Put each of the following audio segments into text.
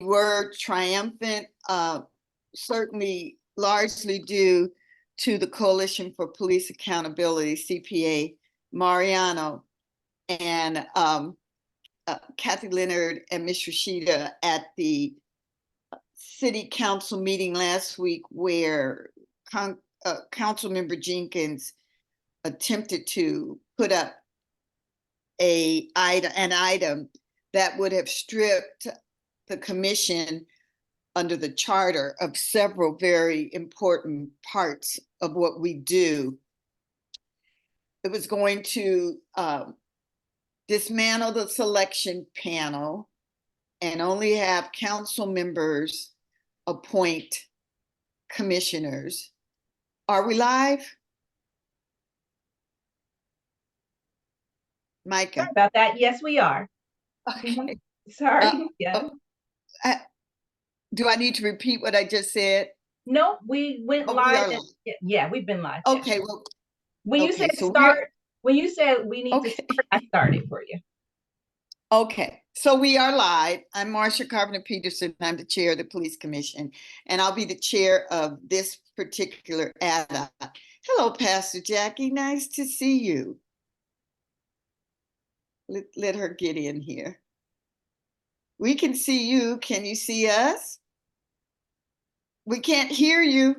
were triumphant, certainly largely due to the Coalition for Police Accountability, CPA, Mariano, and Kathy Leonard and Ms. Rashida at the city council meeting last week, where Councilmember Jenkins attempted to put up an item that would have stripped the commission under the charter of several very important parts of what we do. It was going to dismantle the selection panel and only have council members appoint commissioners. Are we live? Micah. Sorry about that. Yes, we are. Okay. Sorry. Yeah. Do I need to repeat what I just said? No, we went live. We live. Yeah, we've been live. Okay. Yeah. Well, when you said start, when you said we need to start, I started for you. Okay, so we are live. I'm Marcia Carpenter Peterson. I'm the chair of the Police Commission, and I'll be the chair of this particular ad. Hello, Pastor Jackie. Nice to see you. Let her get in here. We can see you. Can you see us? We can't hear you.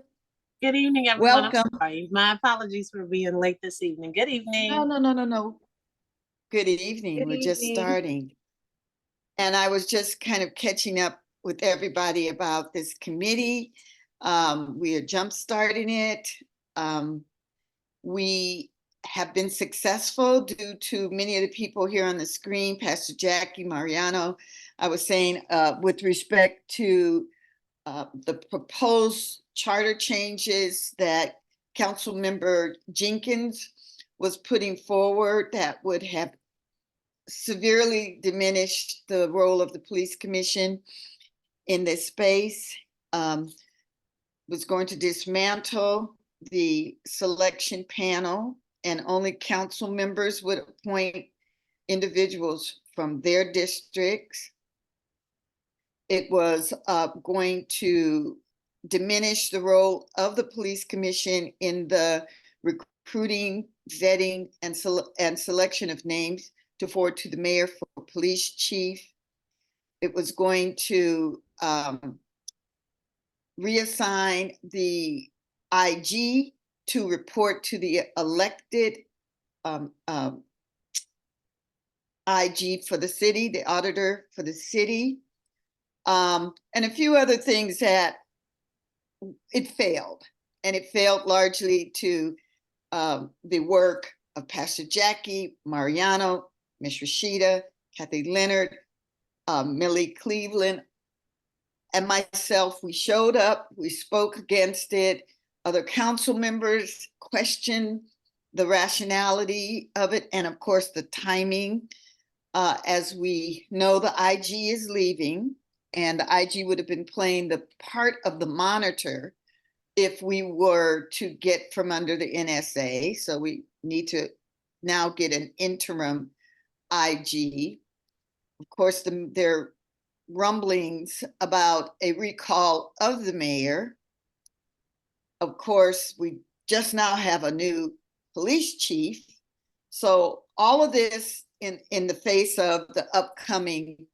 Good evening, everyone. Welcome. I'm sorry. My apologies for being late this evening. Good evening. No. Good evening. We're just starting. And I was just kind of catching up with everybody about this committee. We are jump-starting it. We have been successful due to many of the people here on the screen, Pastor Jackie, Mariano. I was saying with respect to the proposed charter changes that Councilmember Jenkins was putting forward that would have severely diminished the role of the police commission in this space, was going to dismantle the selection panel, and only council members would appoint individuals from their districts. It was going to diminish the role of the police commission in the recruiting, vetting, and selection of names to forward to the mayor for police chief. It was going to reassign the IG to report to the elected IG for the city, the auditor for the city, and a few other things that it failed. And it failed largely to the work of Pastor Jackie, Mariano, Ms. Rashida, Kathy Leonard, Millie Cleveland, and myself. We showed up, we spoke against it. Other council members questioned the rationality of it, and of course the timing. As we know, the IG is leaving, and the IG would have been playing the part of the monitor if we were to get from under the NSA. So we need to now get an interim IG. Of course, there are rumblings about a recall of the mayor. Of course, we just now have a new police chief. So all of this in the face of the upcoming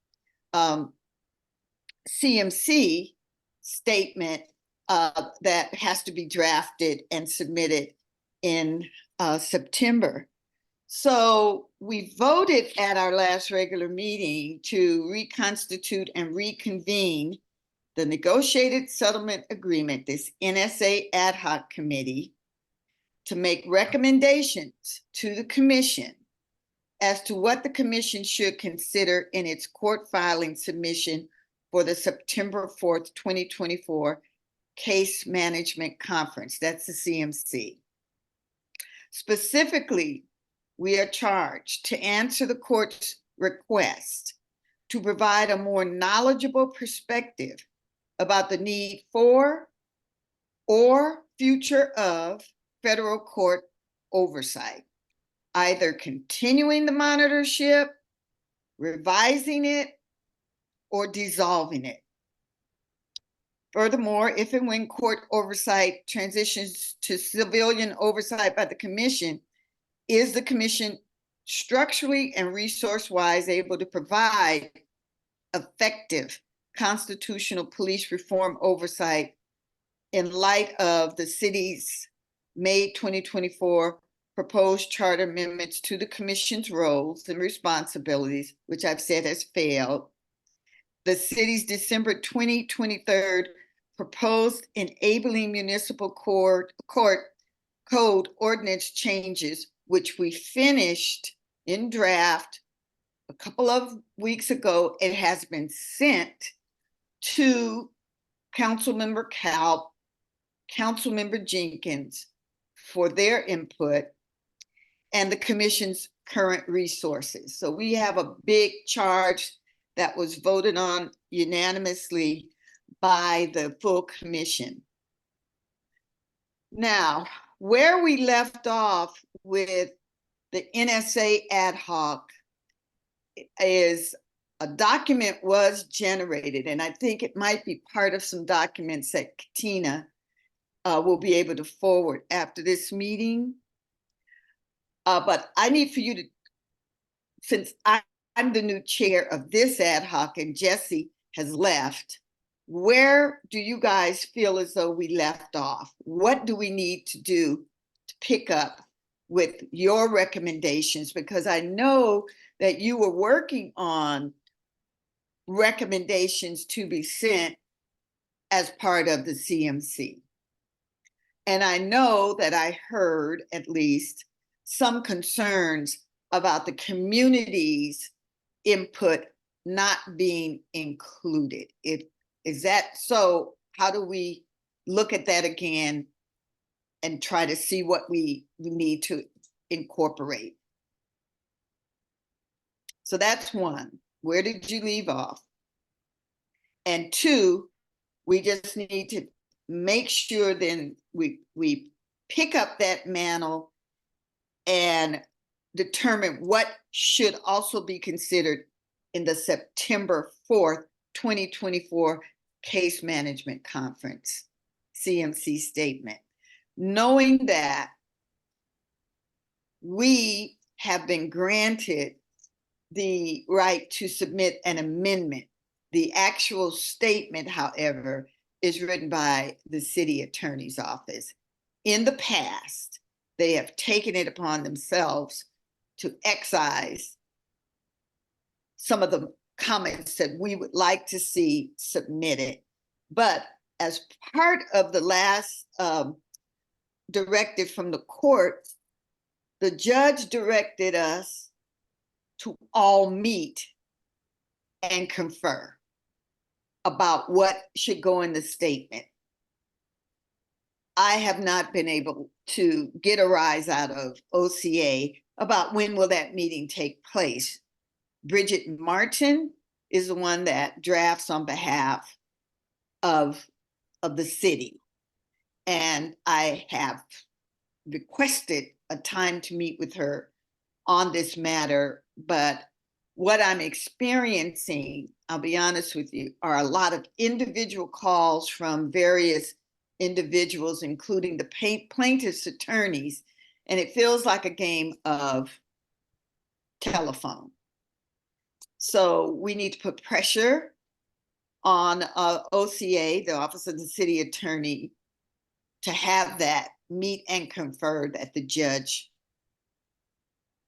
CMC statement that has to be drafted and submitted in September. So we voted at our last regular meeting to reconstitute and reconvene the negotiated settlement agreement, this NSA ad hoc committee, to make recommendations to the commission as to what the commission should consider in its court filing submission for the September 4th, 2024 Case Management Conference. That's the CMC. Specifically, we are charged to answer the court's request to provide a more knowledgeable perspective about the need for or future of federal court oversight, either continuing the monitorship, revising it, or dissolving it. Furthermore, if and when court oversight transitions to civilian oversight by the commission, is the commission structurally and resource-wise able to provide effective constitutional police reform oversight in light of the city's May 2024 proposed charter amendments to the commission's roles and responsibilities, which I've said has failed, the city's December 2023 proposed enabling municipal court code ordinance changes, which we finished in draft a couple of weeks ago. It has been sent to Councilmember Kalb, Councilmember Jenkins for their input, and the commission's current resources. So we have a big charge that was voted on unanimously by the full commission. Now, where we left off with the NSA ad hoc is a document was generated, and I think it might be part of some documents that Katina will be able to forward after this meeting. But I need for you to, since I'm the new chair of this ad hoc and Jesse has left, where do you guys feel as though we left off? What do we need to do to pick up with your recommendations? Because I know that you were working on recommendations to be sent as part of the CMC. And I know that I heard at least some concerns about the community's input not being included. Is that so? How do we look at that again and try to see what we need to incorporate? So that's one. Where did you leave off? And two, we just need to make sure then we pick up that mantle and determine what should also be considered in the September 4th, 2024 Case Management Conference, CMC statement. Knowing that we have been granted the right to submit an amendment. The actual statement, however, is written by the city attorney's office. In the past, they have taken it upon themselves to excise some of the comments that we would like to see submitted. But as part of the last directive from the court, the judge directed us to all meet and confer about what should go in the statement. I have not been able to get a rise out of OCA about when will that meeting take place. Bridget Martin is the one that drafts on behalf of the city. And I have requested a time to meet with her on this matter, but what I'm experiencing, I'll be honest with you, are a lot of individual calls from various individuals, including the plaintiff's attorneys, and it feels like a game of telephone. So we need to put pressure on OCA, the Office of the City Attorney, to have that meet and confer that the judge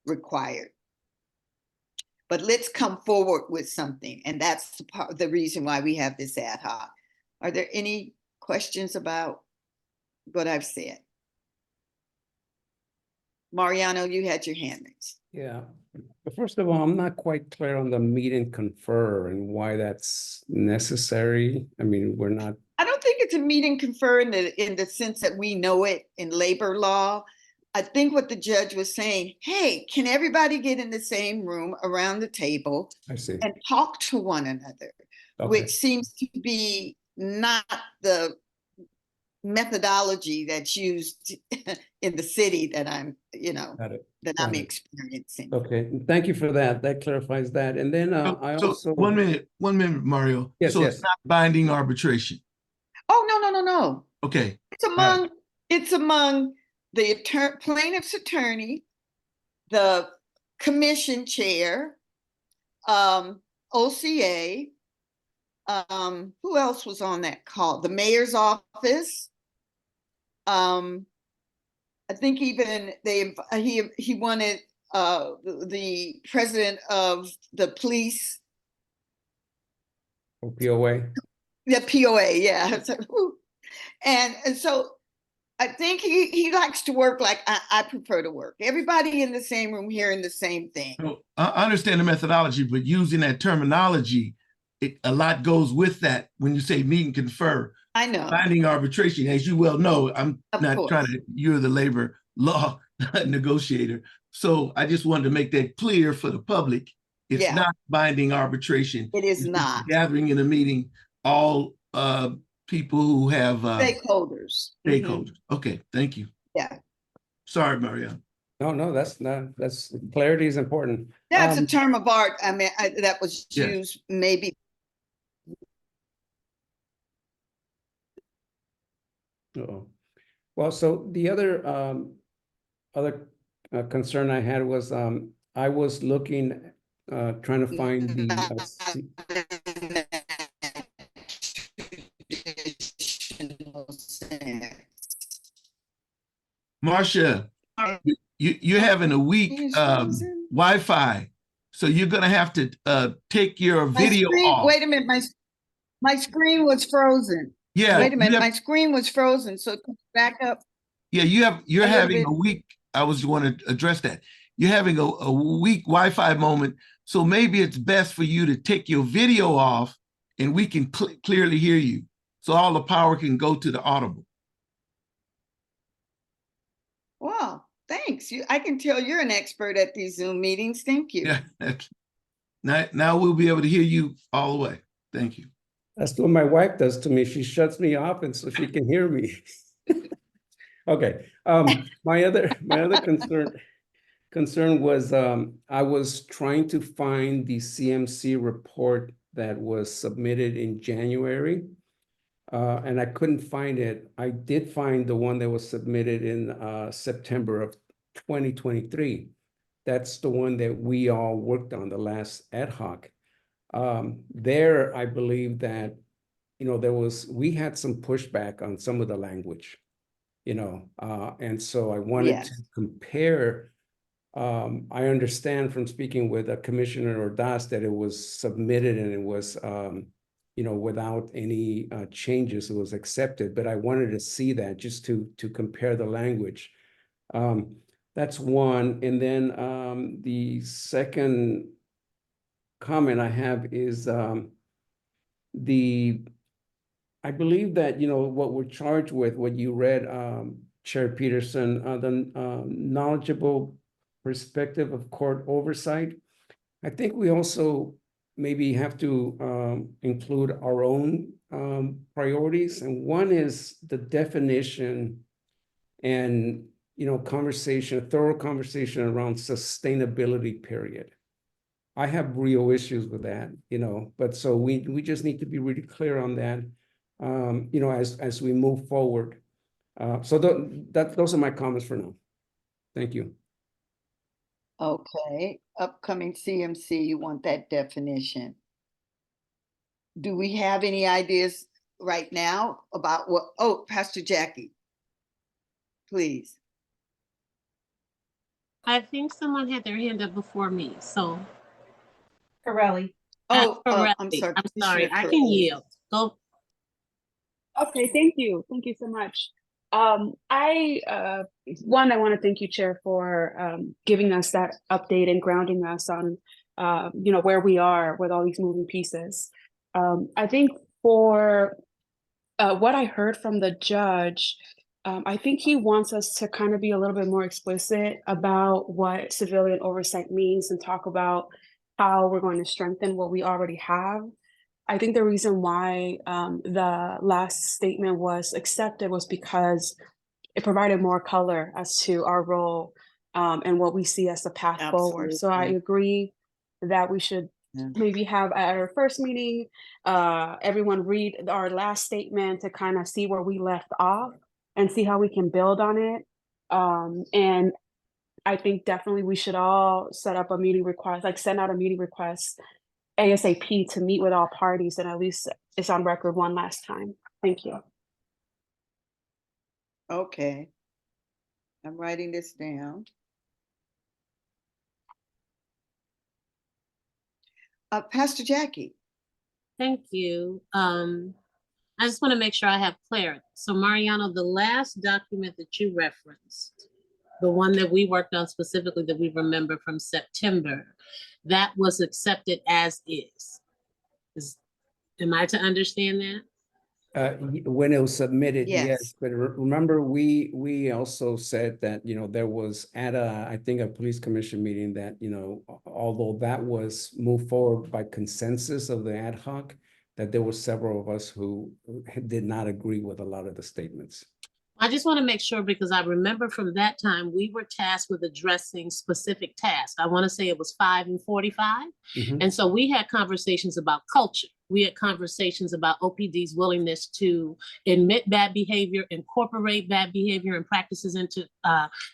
required. But let's come forward with something, and that's the reason why we have this ad hoc. Are there any questions about what I've said? Mariano, you had your hand raised. Yeah, but first of all, I'm not quite clear on the meet and confer and why that's necessary. I mean, we're not. I don't think it's a meet and confer in the sense that we know it in labor law. I think what the judge was saying, hey, can everybody get in the same room around the table I see. and talk to one another, which seems to be not the methodology that's used in the city that I'm, I'm experiencing. Okay, thank you for that. That clarifies that. And then I also. 1 minute, Mario. Yes, so yes. it's not binding arbitration. No. Okay. It's among the plaintiff's attorney, the commission chair, OCA, who else was on that call? The mayor's office. I think even he wanted the president of the police. POA. The POA, yeah. And so I think he likes to work like I prefer to work. Everybody in the same room hearing the same thing. So I understand the methodology, but using that terminology, a lot goes with that when you say meet and confer. I know. Binding arbitration, as you well know, you're the labor law negotiator. So I just wanted to make that clear for the public. It's not binding arbitration. It is not. Gathering in a meeting, all people who have stakeholders. Okay, thank you. Yeah. Sorry, Maria. No, that's clarity is important. That's a term of art. I mean, that was used maybe. Well, so the other concern I had was I was looking, trying to find the Marcia, you're having a weak Wi-Fi, so you're gonna have to take your video off. Wait a minute, my screen was frozen. Yeah. Wait a minute, my screen was frozen, so back up. Yeah, you're having a weak. I was want to address that. You're having a weak Wi-Fi moment, so maybe it's best for you to take your video off, and we can clearly hear you, so all the power can go to the audible. Wow, thanks. I can tell you're an expert at these Zoom meetings. Thank you. Yeah. Now we'll be able to hear you all the way. Thank you. That's what my wife does to me. She shuts me off, and so she can hear me. Okay. My other concern was I was trying to find the CMC report that was submitted in January, and I couldn't find it. I did find the one that was submitted in September of 2023. That's the one that we all worked on, the last ad hoc. There, I believe that, we had some pushback on some of the language, and so I wanted to compare. I understand from speaking with Commissioner Ordaz that it was submitted and it was, without any changes, it was accepted, but I wanted to see that just to compare the language. That's one. And then the second comment I have is I believe that, what we're charged with, what you read, Chair Peterson, the knowledgeable perspective of court oversight. I think we also maybe have to include our own priorities. And one is the definition and, thorough conversation around sustainability, period. I have real issues with that, but so we just need to be really clear on that, as we move forward. So those are my comments for now. Thank you. Okay, upcoming CMC, you want that definition. Do we have any ideas right now about what? Oh, Pastor Jackie, please. I think someone had their hand up before me, so. Corelli. Oh, I'm sorry. I can yield. Go. Okay, thank you. Thank you so much. I want to thank you, Chair, for giving us that update and grounding us on, where we are with all these moving pieces. I think for what I heard from the judge, I think he wants us to kind of be a little bit more explicit about what civilian oversight means and talk about how we're going to strengthen what we already have. I think the reason why the last statement was accepted was because it provided more color as to our role and what we see as the path forward. So I agree that we should maybe have at our first meeting, everyone read our last statement to kind of see where we left off and see how we can build on it. And I think definitely we should all set up a meeting request, like send out a meeting request ASAP to meet with all parties, and at least it's on record one last time. Thank you. Okay. I'm writing this down. Pastor Jackie. Thank you. I just want to make sure I have clarity. So Mariano, the last document that you referenced, the one that we worked on specifically that we remember from September, that was accepted as is. Am I to understand that? When it was submitted, yes, Yes. but remember, we also said that, you know, there was at I think a police commission meeting that, you know, although that was moved forward by consensus of the ad hoc, that there were several of us who did not agree with a lot of the statements. I just want to make sure, because I remember from that time, we were tasked with addressing specific tasks. I want to say it was 5 and 45. Mhm. And so we had conversations about culture. We had conversations about OPD's willingness to admit bad behavior, incorporate bad behavior and practices into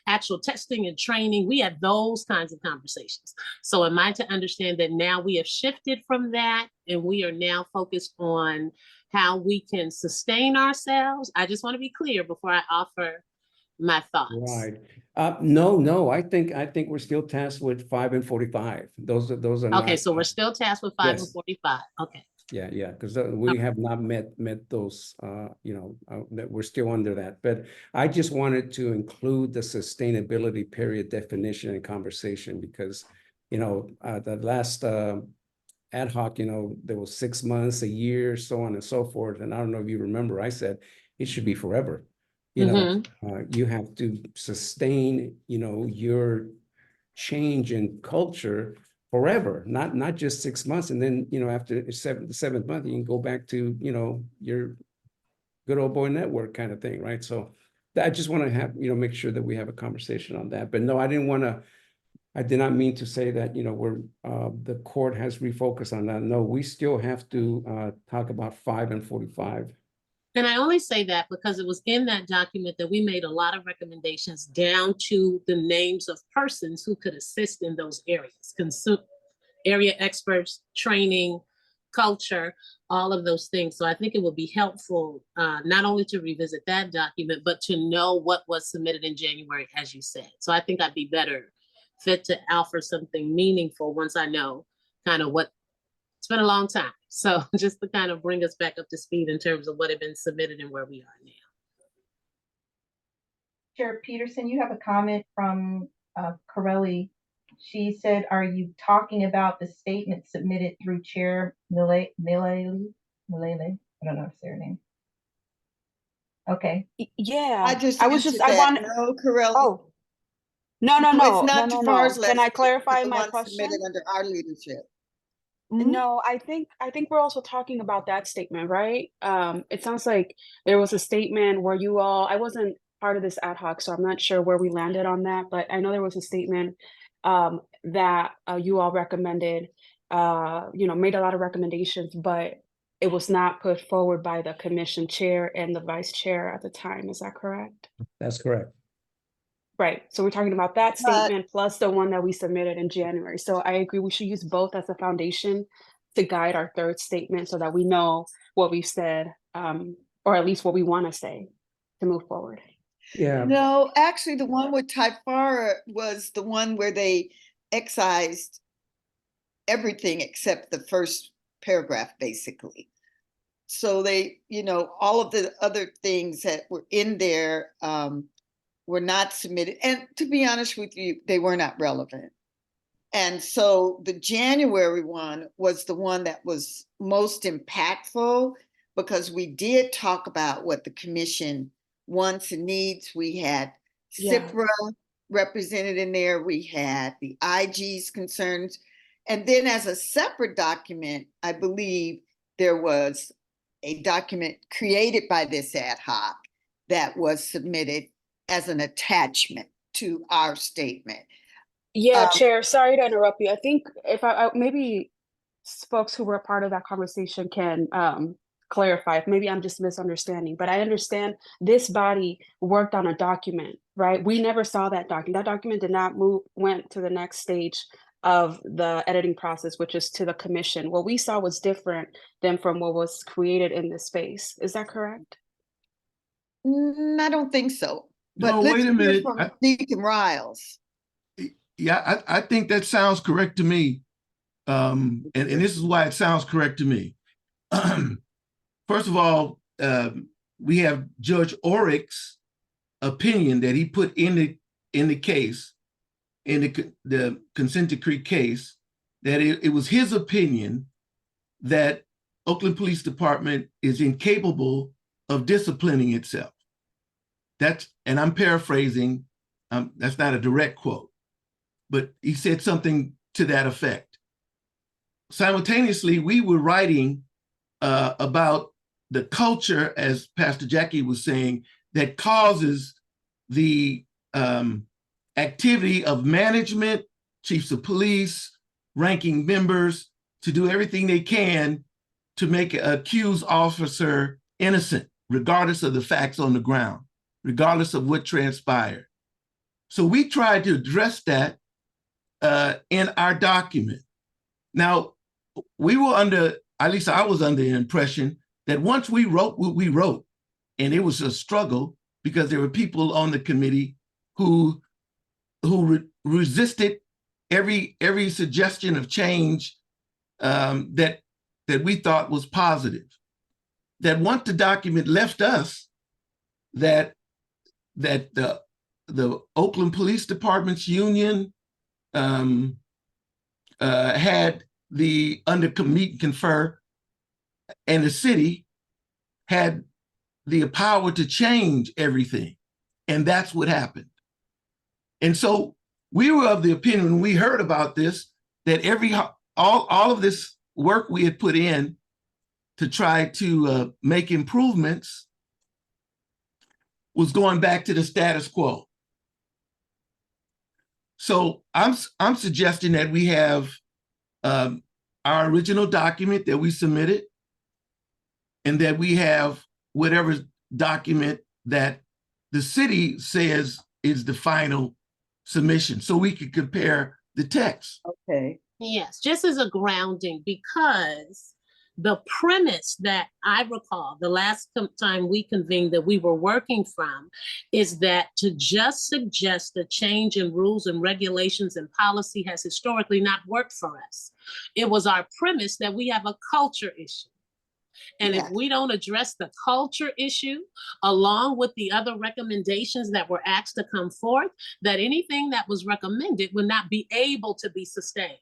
actual testing and training. We had those kinds of conversations. So am I to understand that now we have shifted from that and we are now focused on how we can sustain ourselves? I just want to be clear before I offer my thoughts. Right. No, I think we're still tasked with 5 and 45. Those are Okay, not, so we're still tasked with 5 and yes. 45. Okay. Yeah, because we have not met those, you know, that we're still under that. But I just wanted to include the sustainability period definition and conversation because, you know, the last ad hoc, you know, there was 6 months, a year, so on and so forth. And I don't know if you remember, I said it should be forever. You know, you have to sustain, you know, your change in culture forever, not just 6 months. And then, you know, after the seventh month, you can go back to, you know, your good old boy network kind of thing, right? So I just want to have, you know, make sure that we have a conversation on that. But no, I did not mean to say that, you know, the court has refocused on that. No, we still have to talk about 5 and 45. And I only say that because it was in that document that we made a lot of recommendations down to the names of persons who could assist in those areas, area experts, training, culture, all of those things. So I think it would be helpful not only to revisit that document, but to know what was submitted in January, as you said. So I think I'd be better fit to offer something meaningful once I know kind of what. It's been a long time. So just to kind of bring us back up to speed in terms of what had been submitted and where we are now. Chair Peterson, you have a comment from Corelli. She said, are you talking about the statement submitted through Chair Milele? I don't know if it's their name. Okay. Yeah, I want no, Corelli. Oh, no, It's not too far. Can I clarify my question? Submitted under our leadership. No, I think we're also talking about that statement, right? It sounds like there was a statement where I wasn't part of this ad hoc, so I'm not sure where we landed on that, but I know there was a statement that you all recommended, you know, made a lot of recommendations, but it was not put forward by the commission chair and the vice chair at the time. Is that correct? That's correct. Right. So we're talking about that statement plus the one that we submitted in January. So I agree we should use both as a foundation to guide our third statement so that we know what we've said, or at least what we want to say to move forward. Yeah. No, actually the one with Typhara was the one where they excised everything except the first paragraph, basically. So they, you know, all of the other things that were in there were not submitted. And to be honest with you, they were not relevant. And so the January one was the one that was most impactful because we did talk about what the commission wants and needs. We had CIPRA represented in there. We had the IG's concerns. And then as a separate document, I believe there was a document created by this ad hoc that was submitted as an attachment to our statement. Yeah, Chair, sorry to interrupt you. I think if I maybe folks who were a part of that conversation can clarify if maybe I'm just misunderstanding, but I understand this body worked on a document, right? We never saw that document. That document did not went to the next stage of the editing process, which is to the commission. What we saw was different than from what was created in this space. Is that correct? I don't think so. But No, let's wait a hear minute. from Deacon Riles. Yeah, I think that sounds correct to me. And this is why it sounds correct to me. First of all, we have Judge Oryx's opinion that he put in the case, in the consent decree case, that it was his opinion that Oakland Police Department is incapable of disciplining itself. And I'm paraphrasing, that's not a direct quote, but he said something to that effect. Simultaneously, we were writing about the culture, as Pastor Jackie was saying, that causes the activity of management, chiefs of police, ranking members to do everything they can to make an accused officer innocent, regardless of the facts on the ground, regardless of what transpired. So we tried to address that in our document. Now, we were under, at least I was under the impression that once we wrote what we wrote, and it was a struggle because there were people on the committee who resisted every suggestion of change that we thought was positive. That once the document left us, that the Oakland Police Department's union had the under meet and confer, and the city had the power to change everything. And that's what happened. And so we were of the opinion when we heard about this, that all of this work we had put in to try to make improvements was going back to the status quo. So I'm suggesting that we have our original document that we submitted, and that we have whatever document that the city says is the final submission, so we could compare the text. Okay. Yes, just as a grounding, because the premise that I recall the last time we convened that we were working from is that to just suggest a change in rules and regulations and policy has historically not worked for us. It was our premise that we have a culture issue. And Yes. if we don't address the culture issue, along with the other recommendations that were asked to come forth, that anything that was recommended would not be able to be sustained.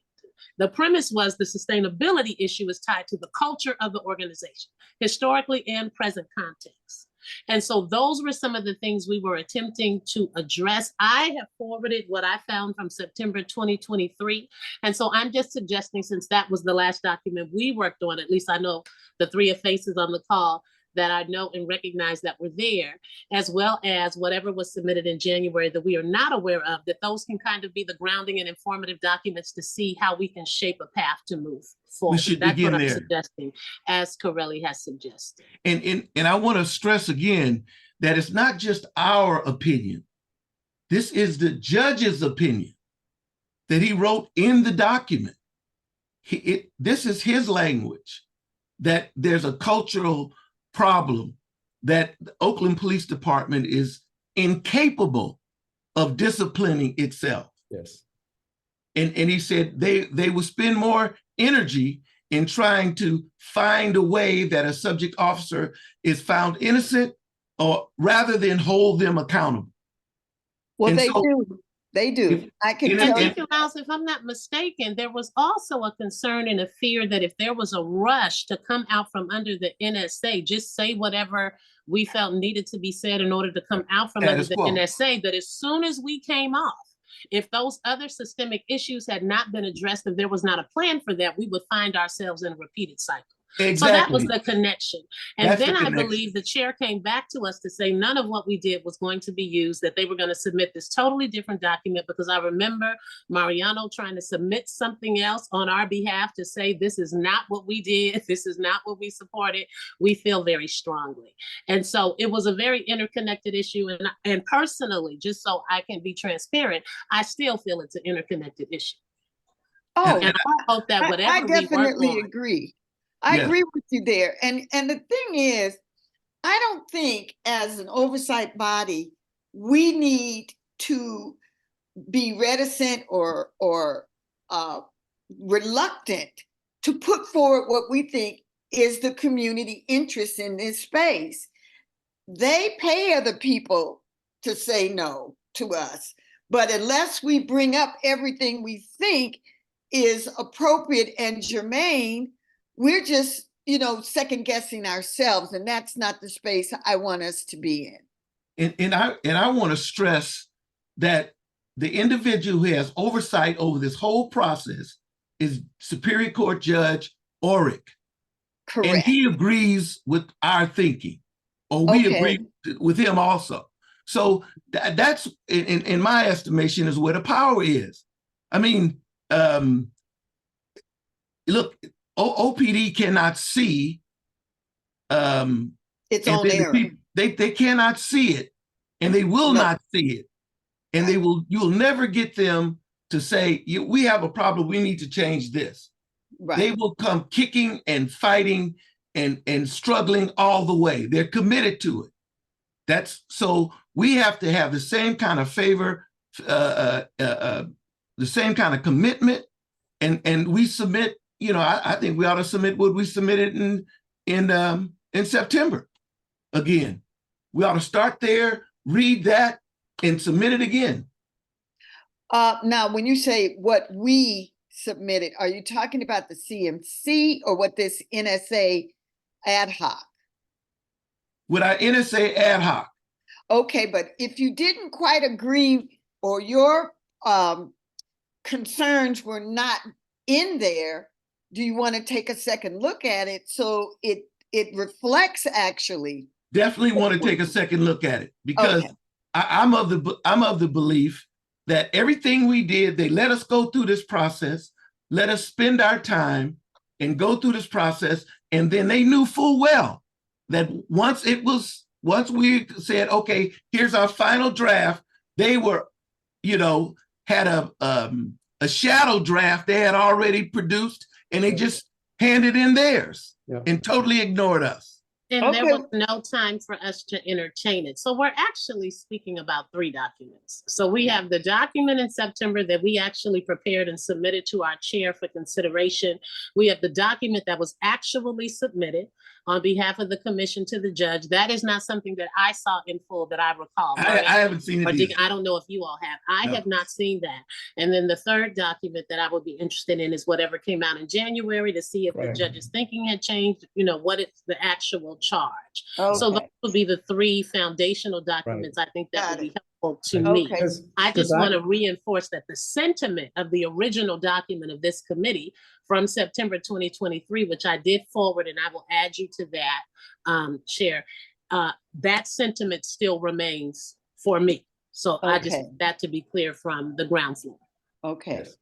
The premise was the sustainability issue is tied to the culture of the organization, historically and present context. And so those were some of the things we were attempting to address. I have forwarded what I found from September 2023. And so I'm just suggesting, since that was the last document we worked on, at least I know the three of faces on the call that I know and recognize that were there, as well as whatever was submitted in January that we are not aware of, that those can kind of be the grounding and informative documents to see how we can shape a path to move forward. We should That's begin what I'm there. suggesting, as Corelli has suggested. And I want to stress again that it's not just our opinion. This is the judge's opinion that he wrote in the document. This is his language, that there's a cultural problem, that the Oakland Police Department is incapable of disciplining itself. Yes. And he said they will spend more energy in trying to find a way that a subject officer is found innocent, or rather than hold them accountable. Well, And they so- do. They do. I can And- tell And you. Deacon Riles, if I'm not mistaken, there was also a concern and a fear that if there was a rush to come out from under the NSA, just say whatever we felt needed to be said in order to come out from under Status the quo. NSA, that as soon as we came off, if those other systemic issues had not been addressed, if there was not a plan for that, we would find ourselves in a repeated cycle. So that was Exactly. the connection. And That's the then I connection. believe the chair came back to us to say none of what we did was going to be used, that they were going to submit this totally different document, because I remember Mariano trying to submit something else on our behalf to say, this is not what we did. This is not what we supported. We feel very strongly. And so it was a very interconnected issue. And personally, just so I can be transparent, I still feel it's an interconnected issue. Oh, And I hope that I whatever we work definitely on, agree. I Yeah. agree with you there. And the thing is, I don't think as an oversight body, we need to be reticent or reluctant to put forward what we think is the community interest in this space. They pay other people to say no to us. But unless we bring up everything we think is appropriate and germane, we're just, second guessing ourselves. And that's not the space I want us to be in. And I want to stress that the individual who has oversight over this whole process is Superior Court Judge Oric. Correct. And he agrees with our thinking, or we agree with him also. So that's, in my estimation, is where the power is. I mean, look, OPD cannot see. It's on air. They cannot see it, and they will not see it. And you'll never get them to say, we have a problem, we need to change this. Right. They will come kicking and fighting and struggling all the way. They're committed to it. So we have to have the same kind of favor, the same kind of commitment, and we submit. I think we ought to submit what we submitted in September. Again, we ought to start there, read that, and submit it again. Now, when you say what we submitted, are you talking about the CMC or what this NSA ad hoc? With our NSA ad hoc. Okay, but if you didn't quite agree or your concerns were not in there, do you want to take a second look at it so it reflects actually? Definitely want to take a second look at it, because I'm of the belief that everything we did, they let us go through this process, let us spend our time and go through this process, and then they knew full well that once we said, okay, here's our final draft, they were, had a shadow draft they had already produced, and they just handed in theirs and totally ignored us. And there was no time for us to entertain it. So we're actually speaking about 3 documents. So we have the document in September that we actually prepared and submitted to our chair for consideration. We have the document that was actually submitted on behalf of the commission to the judge. That is not something that I saw in full that I recall. I haven't seen it either. I don't know if you all have. I have not seen that. And then the third document that I would be interested in is whatever came out in January, to see if the judge's thinking had changed, what is the actual charge. So those would be the 3 foundational documents. I think that would be helpful to me. I just want to reinforce that the sentiment of the original document of this committee from September 2023, which I did forward, and I will add you to that, Chair, that sentiment still remains for me. So I just want that to be clear from the ground floor. Okay. Yes.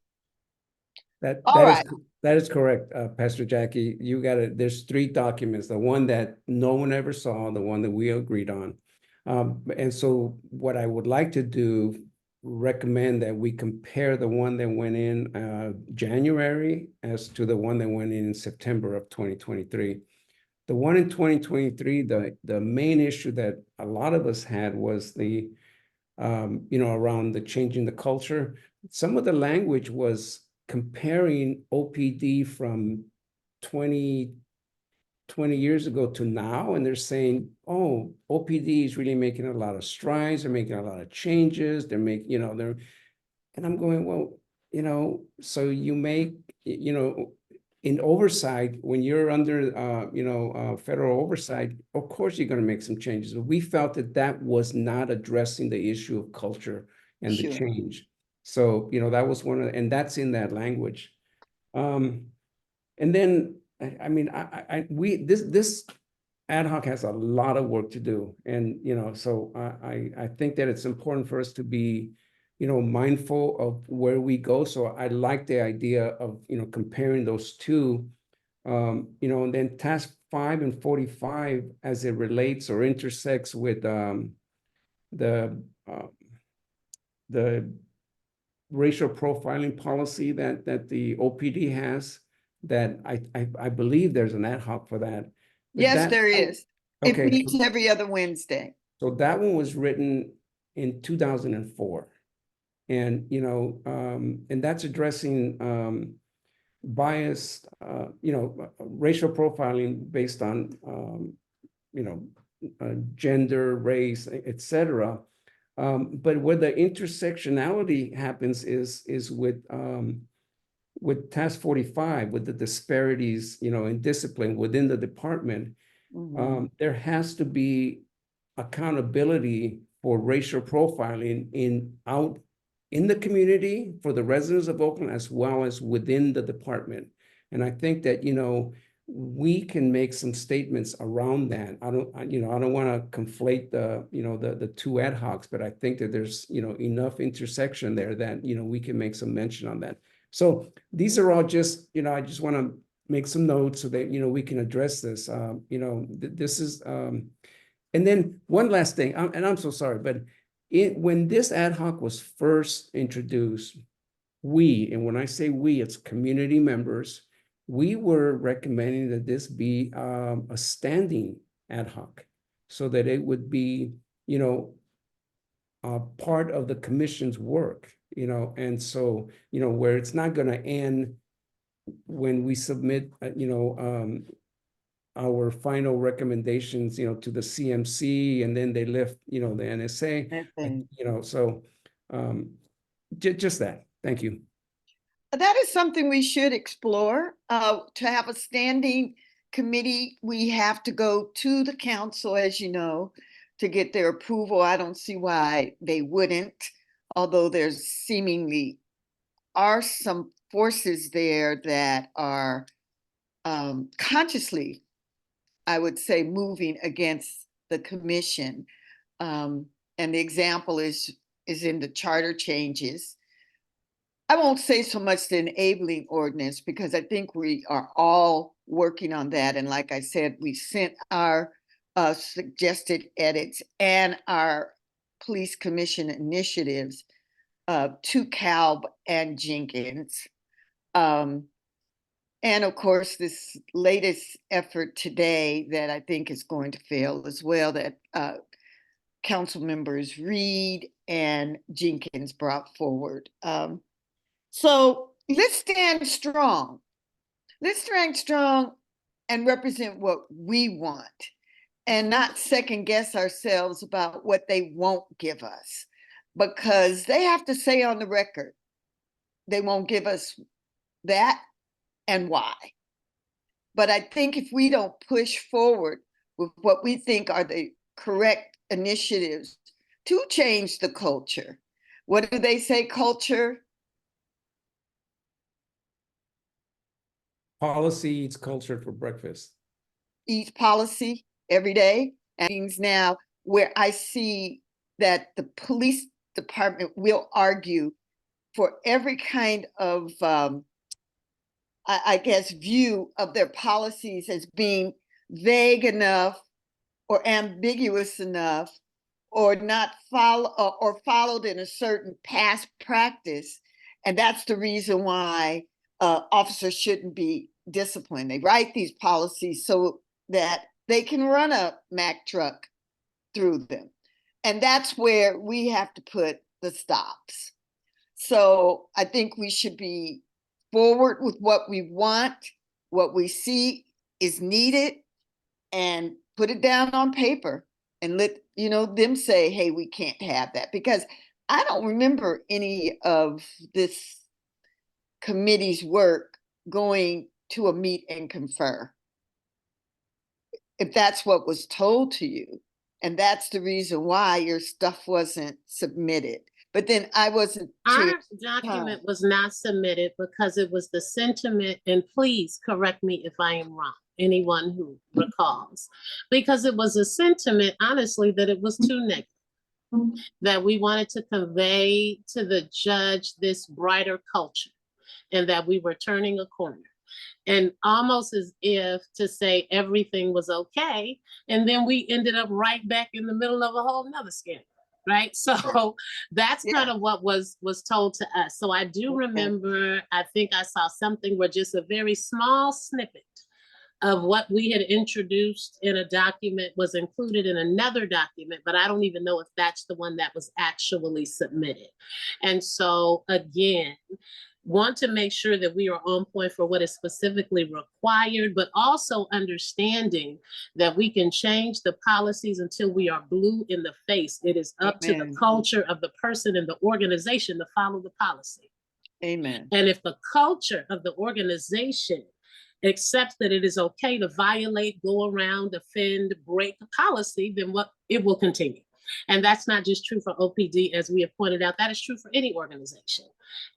That is correct, Pastor Jackie. You got it. There's 3 documents, the one that no one ever saw, the one that we agreed on. And so what I would like to do, recommend that we compare the one that went in January as to the one that went in September of 2023. The one in 2023, the main issue that a lot of us had was the, around the changing the culture. Some of the language was comparing OPD from 20 years ago to now, and they're saying, oh, OPD is really making a lot of strides, they're making a lot of changes, they're making, and I'm going, well, so you make, in oversight, when you're under, federal oversight, of course you're going to make some changes. But we felt that was not addressing the issue of culture and the change. So, that was and that's in that language. And then I mean, this ad hoc has a lot of work to do. And, so I think that it's important for us to be, mindful of where we go. So I like the idea of, comparing those two, and then task 5 and 45 as it relates or intersects with the the racial profiling policy that the OPD has, that I believe there's an ad hoc for that. But Yes, there is. It Okay, meets every other Wednesday. so that one was written in 2004. And, and that's addressing bias, racial profiling based on, gender, race, et cetera. But where the intersectionality happens is with task 45, with the disparities, in discipline within the department. Mhm. There has to be accountability for racial profiling out in the community for the residents of Oakland, as well as within the department. And I think that, we can make some statements around that. I don't want to conflate the two ad hocs, but I think that there's, enough intersection there that, we can make some mention on that. So these are all just, I just want to make some notes so that, we can address this. This is, and then one last thing, and I'm so sorry, but when this ad hoc was first introduced, and when I say we, it's community members, we were recommending that this be a standing ad hoc, so that it would be, part of the commission's work, and so, where it's not going to end when we submit, our final recommendations, to the CMC, and then they lift, the NSA, Okay. so just that. Thank you. That is something we should explore. To have a standing committee, we have to go to the council, as you know, to get their approval. I don't see why they wouldn't, although there's seemingly are some forces there that are consciously, I would say, moving against the commission. And the example is in the charter changes. I won't say so much the enabling ordinance, because I think we are all working on that. And like I said, we sent our suggested edits and our police commission initiatives to Calb and Jenkins. And of course, this latest effort today that I think is going to fail as well, that council members Reed and Jenkins brought forward. So let's stand strong. Let's stand strong and represent what we want, and not second guess ourselves about what they won't give us, because they have to say on the record they won't give us that and why. But I think if we don't push forward with what we think are the correct initiatives to change the culture, what do they say, culture? Policy eats culture for breakfast. Eats policy every day. And things now where I see that the police department will argue for every kind of, I guess, view of their policies as being vague enough or ambiguous enough, or not follow or followed in a certain past practice. And that's the reason why officers shouldn't be disciplined. They write these policies so that they can run a Mack truck through them. And that's where we have to put the stops. So I think we should be forward with what we want, what we see is needed, and put it down on paper and let them say, hey, we can't have that. Because I don't remember any of this committee's work going to a meet and confer, if that's what was told to you. And that's the reason why your stuff wasn't submitted. but then I wasn't Our to, document was not submitted because it was the sentiment, and please correct me if I am wrong, anyone who recalls, because it was a sentiment, honestly, that it was too negative, that we wanted to convey to the judge this brighter culture and that we were turning a corner. And almost as if to say everything was okay. And then we ended up right back in the middle of a whole nother scandal. Right. So that's Yeah. kind of what was told to us. So I do Okay. remember, I think I saw something where just a very small snippet of what we had introduced in a document was included in another document, but I don't even know if that's the one that was actually submitted. And so again, want to make sure that we are on point for what is specifically required, but also understanding that we can change the policies until we are blue in the face. It is up to the Amen. culture of the person and the organization to follow the policy. Amen. And if the culture of the organization accepts that it is okay to violate, go around, offend, break a policy, then what it will continue. And that's not just true for OPD, as we have pointed out, that is true for any organization.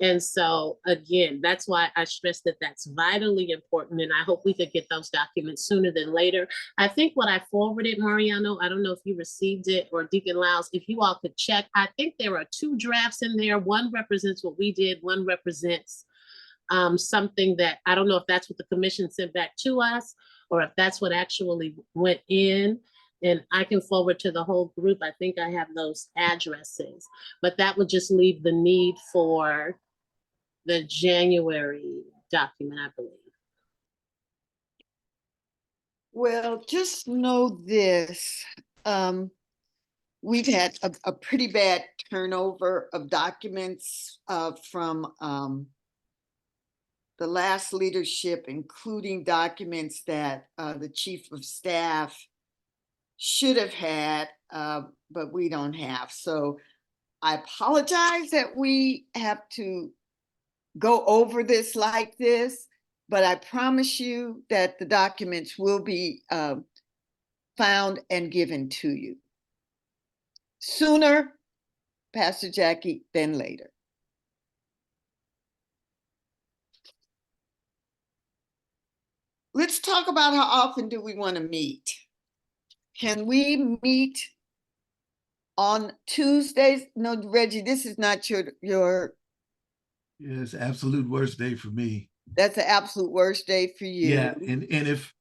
And so again, that's why I stress that that's vitally important. And I hope we could get those documents sooner than later. I think what I forwarded, Mariano, I don't know if you received it, or Deacon Lyles, if you all could check, I think there are 2 drafts in there. One represents what we did, one represents something that I don't know if that's what the commission sent back to us or if that's what actually went in. And I can forward to the whole group. I think I have those addresses, but that would just leave the need for the January document, I believe. Well, just know this. We've had a pretty bad turnover of documents from the last leadership, including documents that the chief of staff should have had, but we don't have. So I apologize that we have to go over this like this, but I promise you that the documents will be found and given to you. Sooner, Pastor Jackie, than later. Let's talk about how often do we want to meet. Can we meet on Tuesdays? No, Reggie, this is not your Yeah, it's absolute worst day for me. that's the absolute worst day for you. Yeah, and if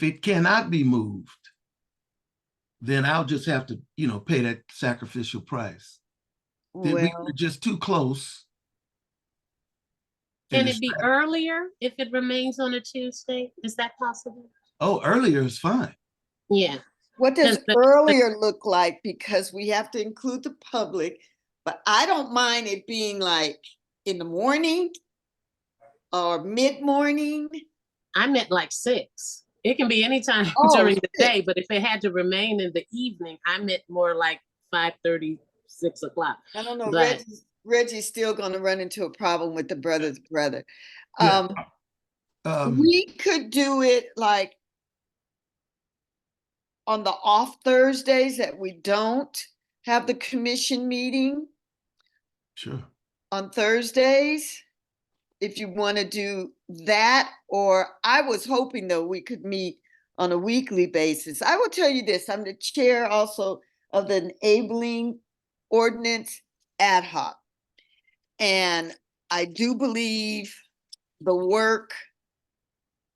it cannot be moved, then I'll just have to, pay that sacrificial price. That we Well, were just too close. Can And it be earlier if it remains on a Tuesday? Is that possible? Oh, earlier is fine. Yeah. what does Because the- earlier look like? Because we have to include the public, but I don't mind it being like in the morning or mid-morning. I meant like 6. It can be anytime Oh, during the 6. day, but if it had to remain in the evening, I meant more like 5:30, 6 o'clock. I don't know. But Reggie's still going to run into a problem with the brother's brother. Yeah. We could do it like on the off Thursdays that we don't have the commission meeting Sure. on Thursdays. If you want to do that, or I was hoping though we could meet on a weekly basis. I will tell you this, I'm the chair also of the enabling ordinance ad hoc. And I do believe the work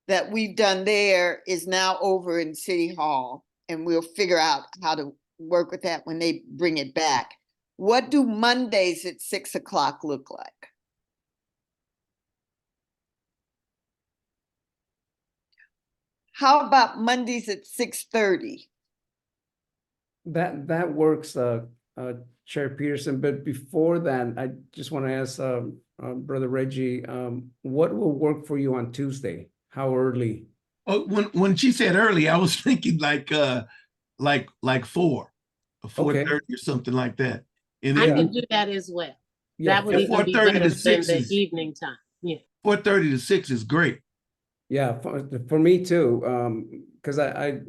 that we've done there is now over in City Hall, and we'll figure out how to work with that when they bring it back. What do Mondays at 6 o'clock look like? How about Mondays at 6:30? That works, Chair Peterson, but before that, I just want to ask Brother Reggie, what will work for you on Tuesday? How early? Oh, when she said early, I was thinking like 4 or 4:30 or something like that. And I then can do that as well. Yeah, That would even be 4:30 better to than 6 the is- evening time. Yeah. 4:30 to 6 is great. yeah, for me too, because I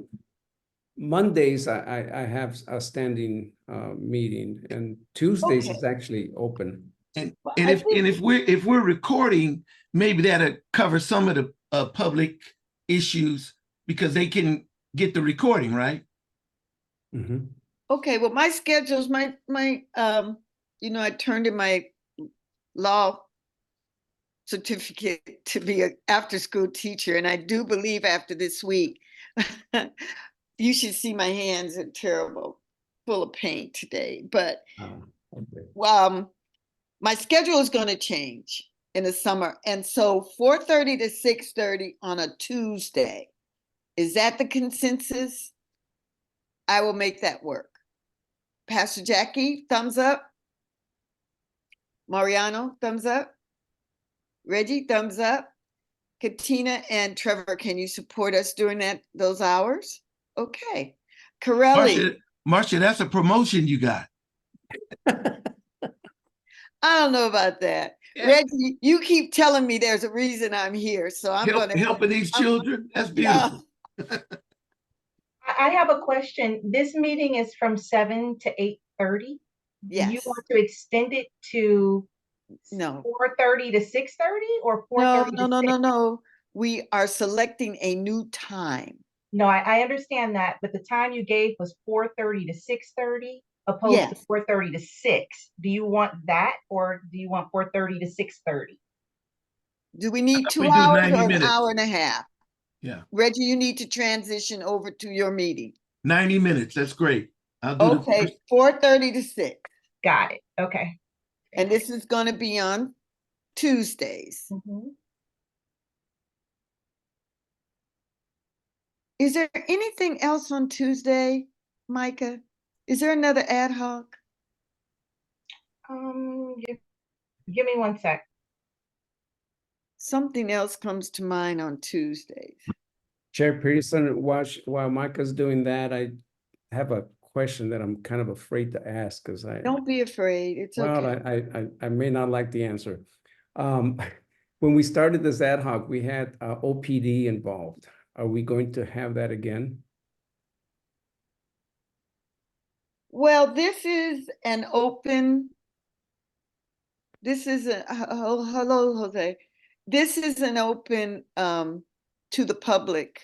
Mondays, I have a standing meeting, and Tuesdays Okay. is actually open. And Well, and I if think- if we're recording, maybe that'll cover some of the public issues because they can get the recording, right? Mhm. Okay, well, my schedules, you know, I turned in my law certificate to be an after-school teacher, and I do believe after this week, you should see my hands are terrible, full of paint today, but Okay. my schedule is going to change in the summer, and so 4:30 to 6:30 on a Tuesday. Is that the consensus? I will make that work. Pastor Jackie, thumbs up. Mariano, thumbs up. Reggie, thumbs up. Katina and Trevor, can you support us during those hours? Okay. Corelli, Marcia, that's a promotion you got. I don't know about that. Yeah. Reggie, you keep telling me there's a reason I'm here, so I'm going to Helping these children. That's beautiful. I have a question. This meeting is from 7 to 8:30. Do you Yes. want to extend it to No. 4:30 to 6:30 or No, 4:30 no, to no, 6? no, no. We are selecting a new time. No, I understand that, but the time you gave was 4:30 to 6:30 opposed to Yes. 4:30 to 6. Do you want that or do you want 4:30 to 6:30? Do we need We 2 do hours 90 or an minutes. hour and a half? Yeah, Reggie, you need to transition over to your meeting. 90 minutes. That's great. I'll do the Okay, first. 4:30 to 6. Got it. Okay. And this is going to be on Tuesdays. Mhm. Is there anything else on Tuesday, Micah? Is there another ad hoc? Give me one sec. Something else comes to mind on Tuesdays. Chair Peterson, while Micah's doing that, I have a question that I'm kind of afraid to ask because Don't be afraid. It's well, okay. I may not like the answer. When we started this ad hoc, we had OPD involved. Are we going to have that again? Well, this is an open. This is a hello, Jose. This is an open to the public.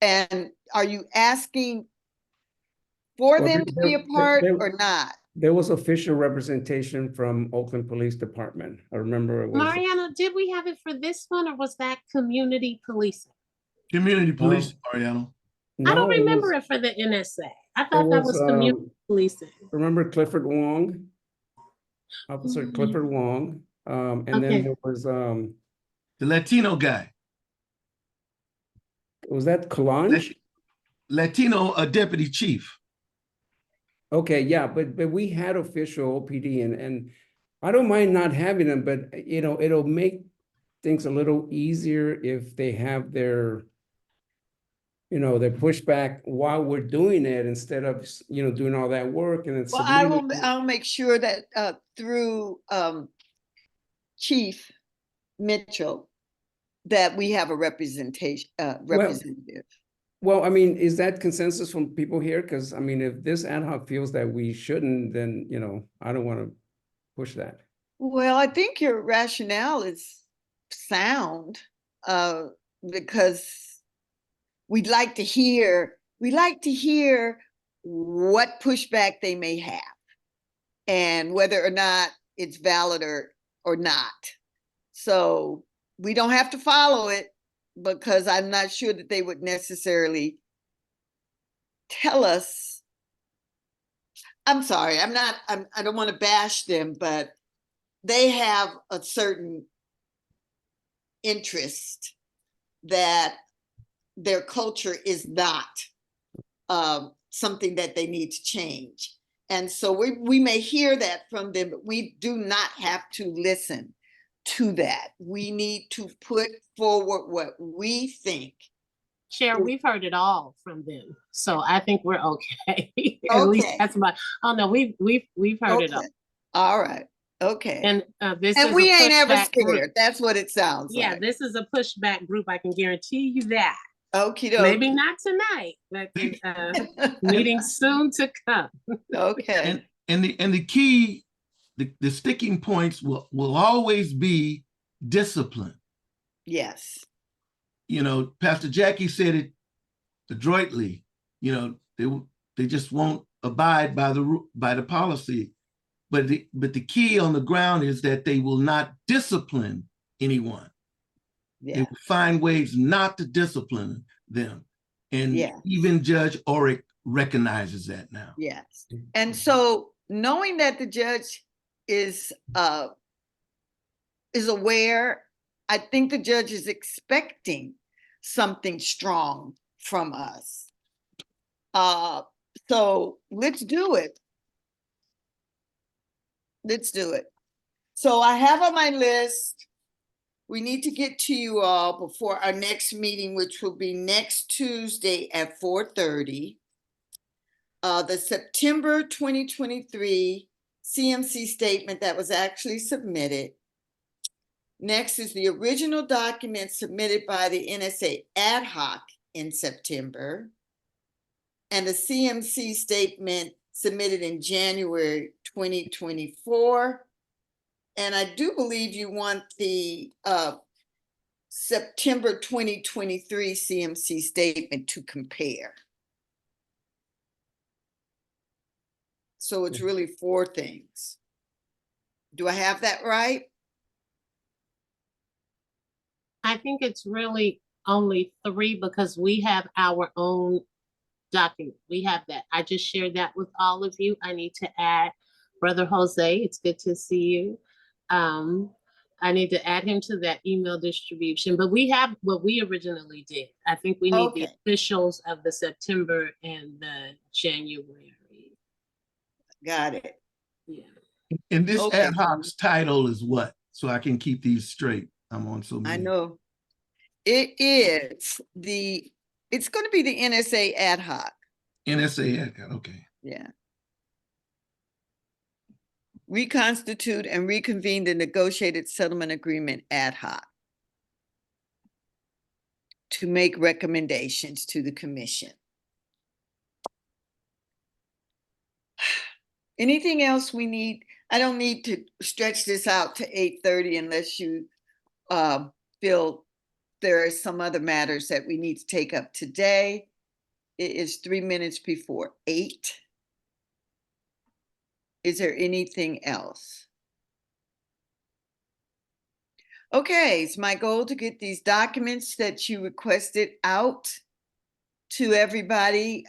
And are you asking for Well, them to be a part or not? There was official representation from Oakland Police Department. I remember it was. Mariana, did we have it for this one or was that community policing? Community police, No. Mariano. I don't No, it remember was- it for the NSA. I thought that was community policing. Remember Clifford Wong? Officer Clifford Wong. And then Okay. there was The Latino guy. was that Kalange? Latino deputy chief. Okay, yeah, but we had official OPD and I don't mind not having them, but you know, it'll make things a little easier if they have their, you know, their pushback while we're doing it instead of, you know, doing all that work and then Well, submitting it. I'll make sure that through Chief Mitchell that we have a representative. Well, I mean, is that consensus from people here? Because I mean, if this ad hoc feels that we shouldn't, then, you know, I don't want to push that. Well, I think your rationale is sound because we'd like to hear what pushback they may have and whether or not it's valid or not. So we don't have to follow it because I'm not sure that they would necessarily tell us. I'm sorry, I don't want to bash them, but they have a certain interest that their culture is not something that they need to change. And so we may hear that from them, but we do not have to listen to that. We need to put forward what we think. Chair, we've heard it all from them, so I think we're okay. At least Okay. that's my. Oh no, we've heard it all. Okay. All right. Okay. And this And is we a ain't ever pushback scared. group. That's what it sounds Yeah, like. this is a pushback group. I can guarantee you that. Okie doke. Maybe not tonight, but meeting soon to come. Okay, And the key, the sticking points will always be discipline. yes, You know, Pastor Jackie said it adroitly. You know, they just won't abide by the policy. But the key on the ground is that they will not discipline anyone. They yeah, will find ways not to discipline them. And yeah. even Judge Orick recognizes that now. Yes. And so knowing that the judge is aware, I think the judge is expecting something strong from us. So let's do it. Let's do it. So I have on my list, we need to get to you all before our next meeting, which will be next Tuesday at 4:30. The September 2023 CMC statement that was actually submitted. Next is the original document submitted by the NSA ad hoc in September, and the CMC statement submitted in January 2024. And I do believe you want the September 2023 CMC statement to compare. So it's really 4 things. Do I have that right? I think it's really only 3 because we have our own document. We have that. I just shared that with all of you. I need to add Brother Jose. It's good to see you. I need to add him to that email distribution, but we have what we originally did. I think we need the Okay. officials of the September and the January. Got it. Yeah. And this Okay. ad hoc's title is what? So I can keep these straight. I'm on so many. I know. It's going to be the NSA ad hoc. NSA ad hoc, okay. Yeah. Reconstitute and reconvene the negotiated settlement agreement ad hoc to make recommendations to the commission. Anything else we need? I don't need to stretch this out to 8:30 unless you feel there are some other matters that we need to take up today. It is 3 minutes before 8. Is there anything else? Okay, it's my goal to get these documents that you requested out to everybody.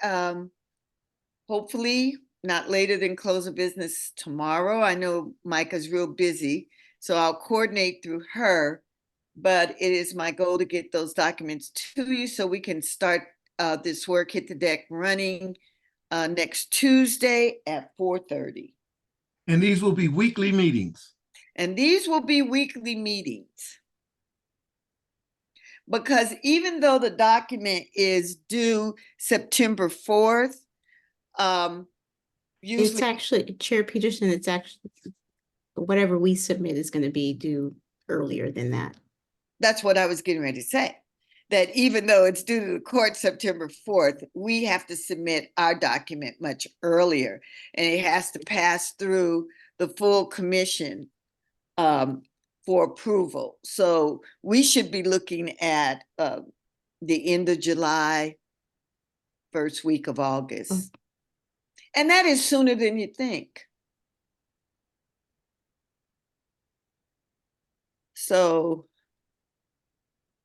Hopefully not later than close of business tomorrow. I know Micah's real busy, so I'll coordinate through her, but it is my goal to get those documents to you so we can start this work, hit the deck running next Tuesday at 4:30. And these will be weekly meetings. And these will be weekly meetings. Because even though the document is due September 4th, It's usually, actually, Chair Peterson, it's actually, whatever we submit is going to be due earlier than that. that's what I was getting ready to say. That even though it's due to the court September 4th, we have to submit our document much earlier. And it has to pass through the full commission for approval. So we should be looking at the end of July, first week of August. And that is sooner than you think. So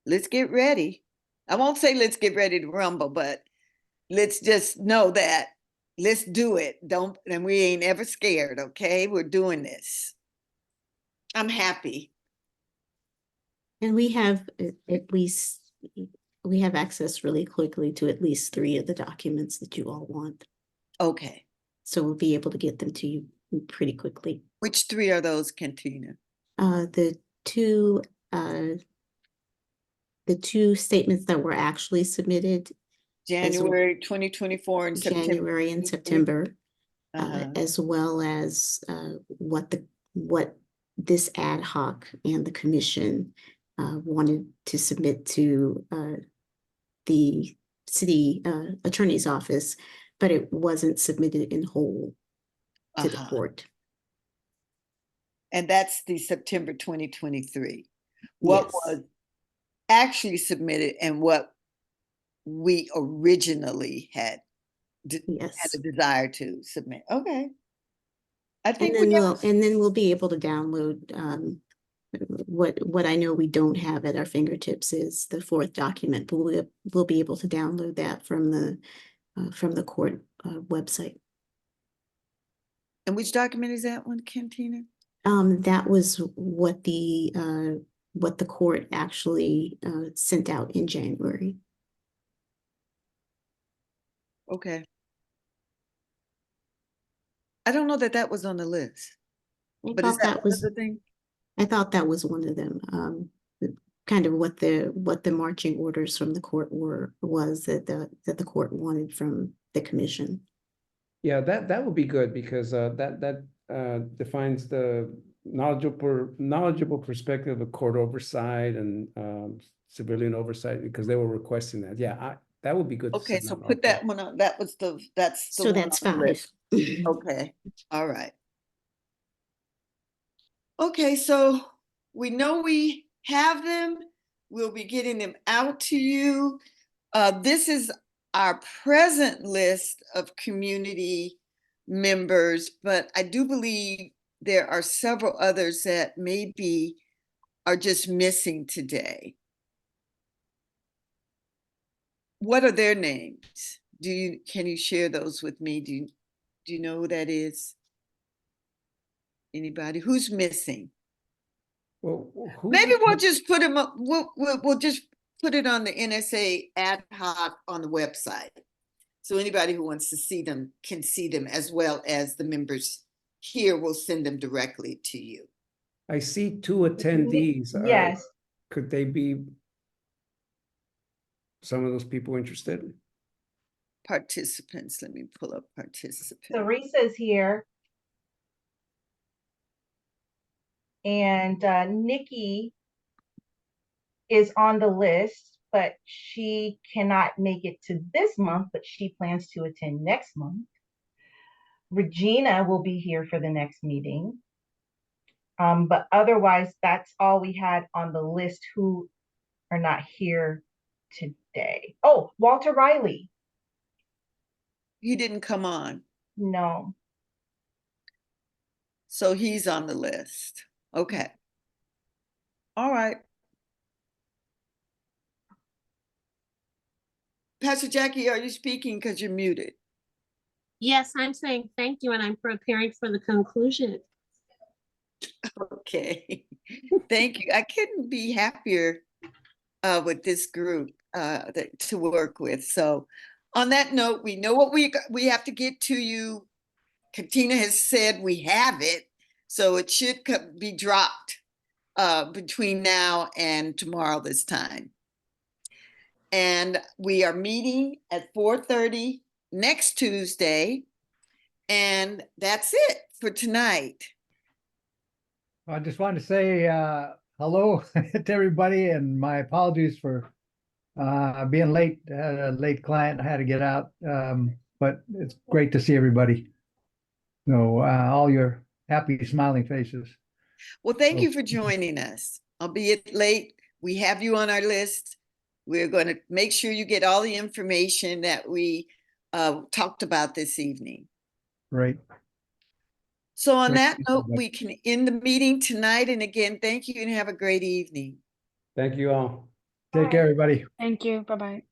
let's get ready. I won't say let's get ready to rumble, but let's just know that let's do it. And we ain't ever scared, okay? We're doing this. I'm happy. And we have we have access really quickly to at least 3 of the documents that you all want. Okay. So we'll be able to get them to you pretty quickly. Which 3 are those, Cantina? The two statements that were actually submitted, January 2024 and September. January and September, Uh-huh. as well as what this ad hoc and the commission wanted to submit to the city attorney's office, but it wasn't submitted in whole to the Uh-huh. court. And that's the September 2023. What Yes. was actually submitted and what we originally had Yes. a desire to submit. Okay. I And think then we have, we'll be able to download what I know we don't have at our fingertips is the fourth document, but we'll be able to download that from the court website. and which document is that one, Cantina? That was what the court actually sent out in January. Okay. I don't know that that was on the list, but is that one of the thing? I thought that was one of them. Kind of what the marching orders from the court was that the court wanted from the commission. Yeah, that would be good because that defines the knowledgeable perspective of court oversight and civilian oversight because they were requesting that. Yeah, that would be good. to Okay, send so out put also. that one on, that's the So one that's on the 5. list. Okay, all right. Okay, so we know we have them. We'll be getting them out to you. This is our present list of community members, but I do believe there are several others that maybe are just missing today. What are their names? Can you share those with me? Do you know who that is? Anybody? Who's missing? Well, who's Maybe the- we'll just put them up. We'll just put it on the NSA ad hoc on the website. So anybody who wants to see them can see them, as well as the members here will send them directly to you. I see 2 attendees. Yes. Could they be some of those people interested? Participants, let me pull up participants. Teresa's here. And Nikki is on the list, but she cannot make it to this month, but she plans to attend next month. Regina will be here for the next meeting. But otherwise, that's all we had on the list who are not here today. Oh, Walter Riley. He didn't come on, No. so he's on the list. Okay. All right. Pastor Jackie, are you speaking because you're muted? Yes, I'm saying thank you, and I'm preparing for the conclusion. Okay. Thank you. I couldn't be happier with this group to work with. So on that note, we know what we have to get to you. Katina has said we have it, so it should be dropped between now and tomorrow this time. And we are meeting at 4:30 next Tuesday. And that's it for tonight. I just wanted to say hello to everybody and my apologies for being late. I had a late client. I had to get out, but it's great to see everybody. So all your happy, smiling faces. Well, thank you for joining us. Albeit late, we have you on our list. We're going to make sure you get all the information that we talked about this evening. Great. So on Great. that note, we can end the meeting tonight. And again, thank you and have a great evening. Thank you all. Take care, everybody. Thank you. Bye-bye.